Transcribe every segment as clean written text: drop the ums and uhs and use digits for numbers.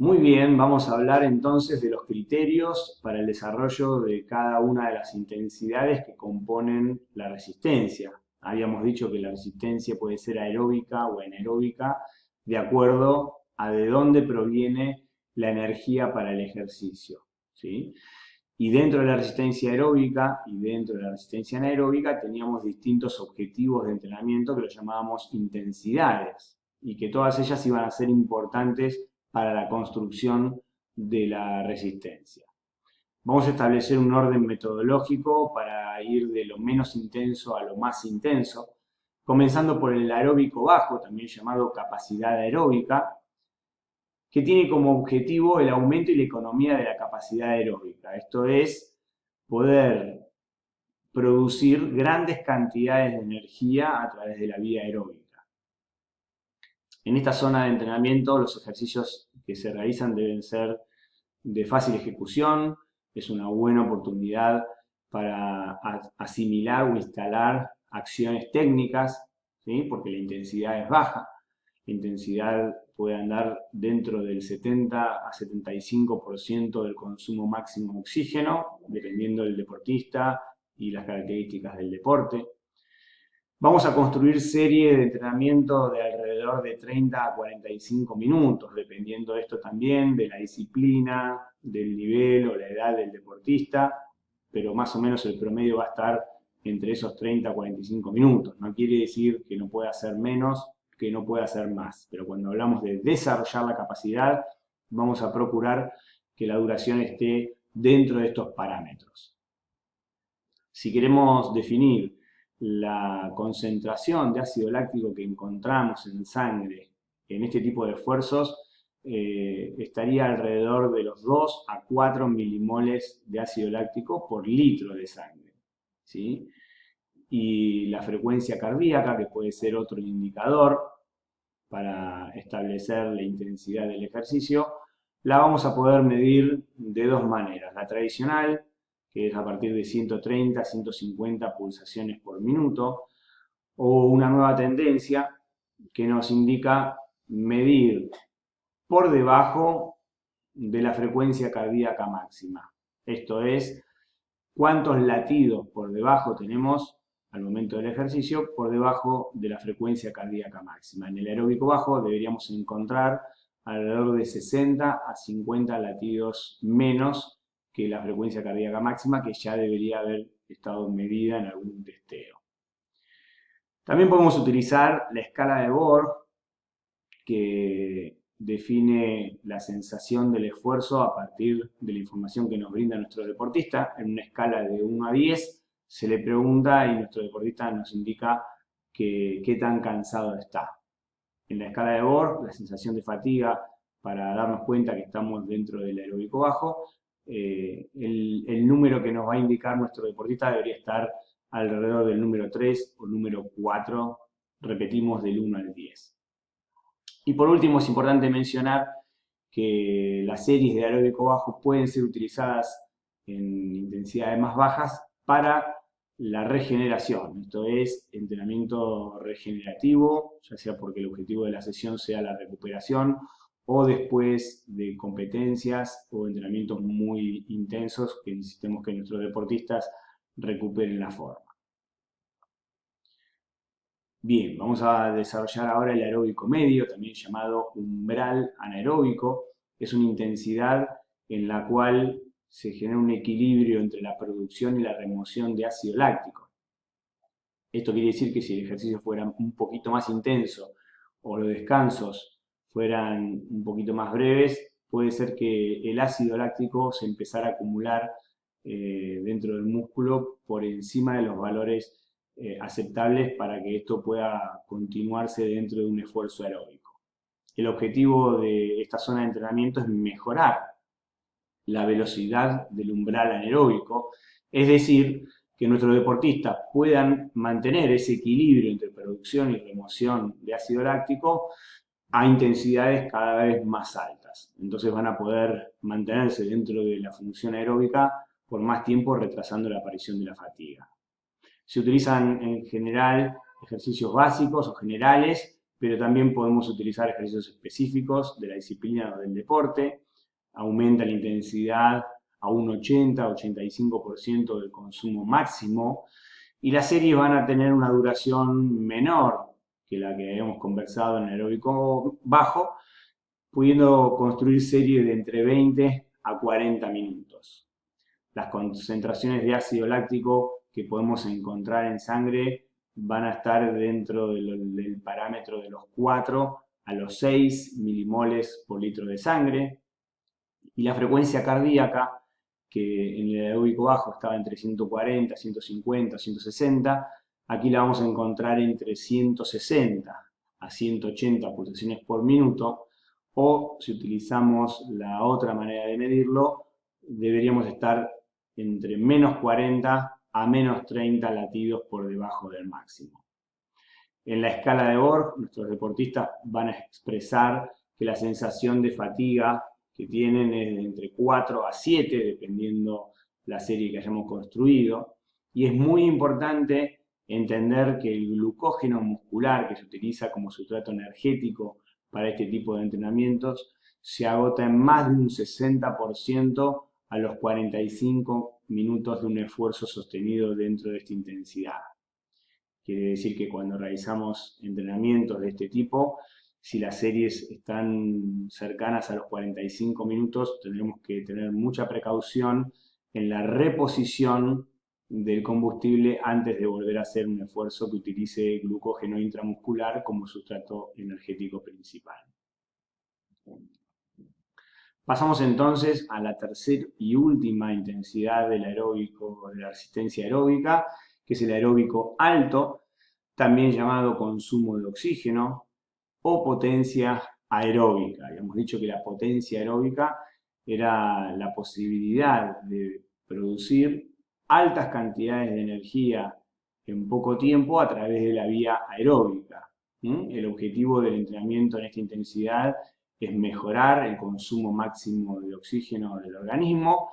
Muy bien, vamos a hablar entonces de los criterios para el desarrollo de cada una de las intensidades que componen la resistencia. Habíamos dicho que la resistencia puede ser aeróbica o anaeróbica de acuerdo a de dónde proviene la energía para el ejercicio, ¿sí? Y dentro de la resistencia aeróbica y dentro de la resistencia anaeróbica teníamos distintos objetivos de entrenamiento que los llamábamos intensidades y que todas ellas iban a ser importantes para la construcción de la resistencia. Vamos a establecer un orden metodológico para ir de lo menos intenso a lo más intenso, comenzando por el aeróbico bajo, también llamado capacidad aeróbica, que tiene como objetivo el aumento y la economía de la capacidad aeróbica. Esto es poder producir grandes cantidades de energía a través de la vía aeróbica. En esta zona de entrenamiento los ejercicios que se realizan deben ser de fácil ejecución, es una buena oportunidad para asimilar o instalar acciones técnicas, ¿sí? Porque la intensidad es baja. La intensidad puede andar dentro del 70 a 75% del consumo máximo de oxígeno, dependiendo del deportista y las características del deporte. Vamos a construir series de entrenamiento de alrededor de 30 a 45 minutos, dependiendo esto también de la disciplina, del nivel o la edad del deportista, pero más o menos el promedio va a estar entre esos 30 a 45 minutos. No quiere decir que no pueda hacer menos, que no pueda hacer más, pero cuando hablamos de desarrollar la capacidad, vamos a procurar que la duración esté dentro de estos parámetros. Si queremos definir la concentración de ácido láctico que encontramos en sangre en este tipo de esfuerzos, estaría alrededor de los 2 a 4 milimoles de ácido láctico por litro de sangre, ¿sí? Y la frecuencia cardíaca, que puede ser otro indicador para establecer la intensidad del ejercicio, la vamos a poder medir de dos maneras. La tradicional, que es a partir de 130 a 150 pulsaciones por minuto, o una nueva tendencia que nos indica medir por debajo de la frecuencia cardíaca máxima. Esto es, cuántos latidos por debajo tenemos al momento del ejercicio por debajo de la frecuencia cardíaca máxima. En el aeróbico bajo deberíamos encontrar alrededor de 60 a 50 latidos menos que la frecuencia cardíaca máxima, que ya debería haber estado medida en algún testeo. También podemos utilizar la escala de Borg, que define la sensación del esfuerzo a partir de la información que nos brinda nuestro deportista. En una escala de 1 a 10 se le pregunta y nuestro deportista nos indica qué tan cansado está. En la escala de Borg, la sensación de fatiga, para darnos cuenta que estamos dentro del aeróbico bajo, el número que nos va a indicar nuestro deportista debería estar alrededor del número 3 o número 4, repetimos del 1 al 10. Y por último, es importante mencionar que las series de aeróbico bajo pueden ser utilizadas en intensidades más bajas para la regeneración. Esto es entrenamiento regenerativo, ya sea porque el objetivo de la sesión sea la recuperación o después de competencias o entrenamientos muy intensos que necesitemos que nuestros deportistas recuperen la forma. Bien, vamos a desarrollar ahora el aeróbico medio, también llamado umbral anaeróbico. Es una intensidad en la cual se genera un equilibrio entre la producción y la remoción de ácido láctico. Esto quiere decir que si el ejercicio fuera un poquito más intenso o los descansos fueran un poquito más breves, puede ser que el ácido láctico se empezara a acumular dentro del músculo por encima de los valores aceptables para que esto pueda continuarse dentro de un esfuerzo aeróbico. El objetivo de esta zona de entrenamiento es mejorar la velocidad del umbral anaeróbico, es decir, que nuestros deportistas puedan mantener ese equilibrio entre producción y remoción de ácido láctico a intensidades cada vez más altas. Entonces van a poder mantenerse dentro de la función aeróbica por más tiempo, retrasando la aparición de la fatiga. Se utilizan en general ejercicios básicos o generales pero también podemos utilizar ejercicios específicos de la disciplina o del deporte. Aumenta la intensidad a un 80-85% del consumo máximo, y las series van a tener una duración menor que la que habíamos conversado en el aeróbico bajo, pudiendo construir series de entre 20 a 40 minutos. Las concentraciones de ácido láctico que podemos encontrar en sangre van a estar dentro del parámetro de los 4 a los 6 milimoles por litro de sangre, y la frecuencia cardíaca, que en el aeróbico bajo estaba entre 140, 150, 160, aquí la vamos a encontrar entre 160 a 180 pulsaciones por minuto, o si utilizamos la otra manera de medirlo, deberíamos estar entre menos 40 a menos 30 latidos por debajo del máximo. En la escala de Borg, nuestros deportistas van a expresar que la sensación de fatiga que tienen es de entre 4 a 7, dependiendo la serie que hayamos construido. Y es muy importante entender que el glucógeno muscular que se utiliza como sustrato energético para este tipo de entrenamientos se agota en más de un 60% a los 45 minutos de un esfuerzo sostenido dentro de esta intensidad. Quiere decir que cuando realizamos entrenamientos de este tipo, si las series están cercanas a los 45 minutos, tendremos que tener mucha precaución en la reposición del combustible antes de volver a hacer un esfuerzo que utilice glucógeno intramuscular como sustrato energético principal. Pasamos entonces a la tercera y última intensidad del aeróbico, de la resistencia aeróbica, que es el aeróbico alto, también llamado consumo de oxígeno o potencia aeróbica. Habíamos dicho que la potencia aeróbica era la posibilidad de producir altas cantidades de energía en poco tiempo a través de la vía aeróbica. El objetivo del entrenamiento en esta intensidad es mejorar el consumo máximo de oxígeno del organismo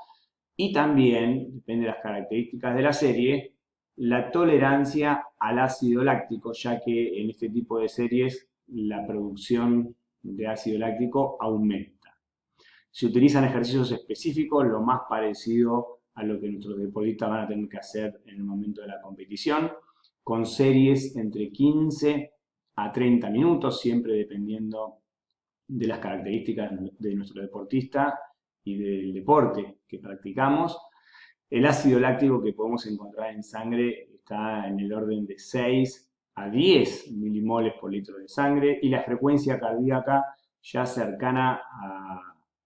y también, depende de las características de la serie, la tolerancia al ácido láctico, ya que en este tipo de series la producción de ácido láctico aumenta. Se utilizan ejercicios específicos, lo más parecido a lo que nuestros deportistas van a tener que hacer en el momento de la competición, con series entre 15 a 30 minutos, siempre dependiendo de las características de nuestro deportista y del deporte que practicamos. El ácido láctico que podemos encontrar en sangre está en el orden de 6 a 10 milimoles por litro de sangre, y la frecuencia cardíaca ya cercana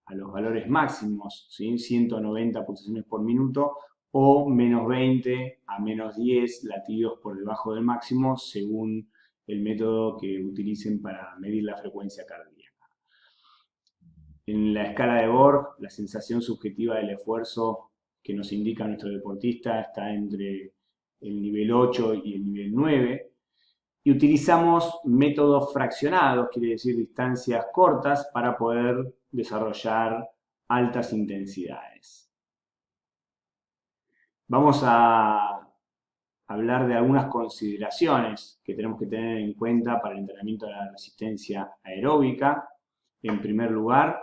a los valores máximos, ¿sí? 190 pulsaciones por minuto o menos 20 a menos 10 latidos por debajo del máximo, según el método que utilicen para medir la frecuencia cardíaca. En la escala de Borg, la sensación subjetiva del esfuerzo que nos indica nuestro deportista está entre el nivel 8 y el nivel 9, y utilizamos métodos fraccionados, quiere decir distancias cortas, para poder desarrollar altas intensidades. Vamos a hablar de algunas consideraciones que tenemos que tener en cuenta para el entrenamiento de la resistencia aeróbica. En primer lugar,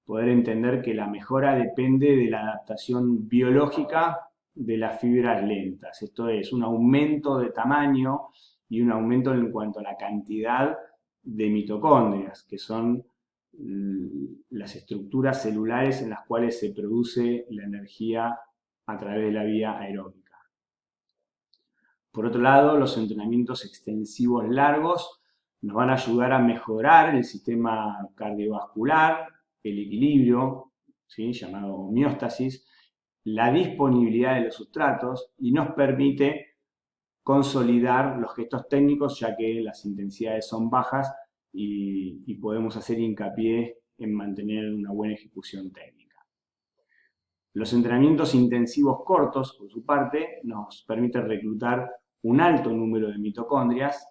poder entender que la mejora depende de la adaptación biológica de las fibras lentas. Esto es, un aumento de tamaño y un aumento en cuanto a la cantidad de mitocondrias, que son las estructuras celulares en las cuales se produce la energía a través de la vía aeróbica. Por otro lado, los entrenamientos extensivos largos nos van a ayudar a mejorar el sistema cardiovascular, el equilibrio, ¿sí? Llamado homeostasis, la disponibilidad de los sustratos, y nos permite consolidar los gestos técnicos, ya que las intensidades son bajas y podemos hacer hincapié en mantener una buena ejecución técnica. Los entrenamientos intensivos cortos, por su parte, nos permiten reclutar un alto número de mitocondrias,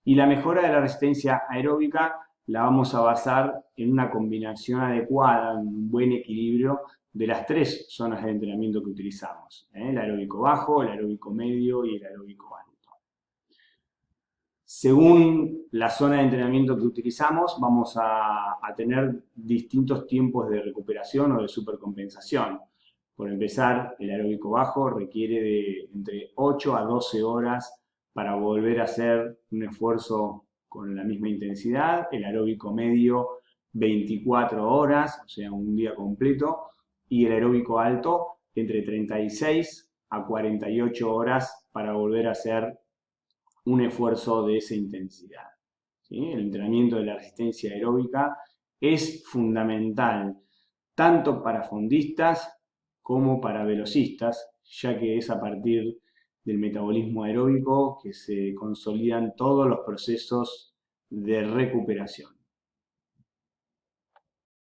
y la mejora de la resistencia aeróbica la vamos a basar en una combinación adecuada, en un buen equilibrio de las tres zonas de entrenamiento que utilizamos, el aeróbico bajo, el aeróbico medio y el aeróbico alto. Según la zona de entrenamiento que utilizamos, vamos a tener distintos tiempos de recuperación o de supercompensación. Por empezar, el aeróbico bajo requiere de entre 8 a 12 horas para volver a hacer un esfuerzo con la misma intensidad. El aeróbico medio, 24 horas, o sea, un día completo. Y el aeróbico alto, entre 36 a 48 horas para volver a hacer un esfuerzo de esa intensidad. ¿Sí? El entrenamiento de la resistencia aeróbica es fundamental tanto para fondistas como para velocistas, ya que es a partir del metabolismo aeróbico que se consolidan todos los procesos de recuperación.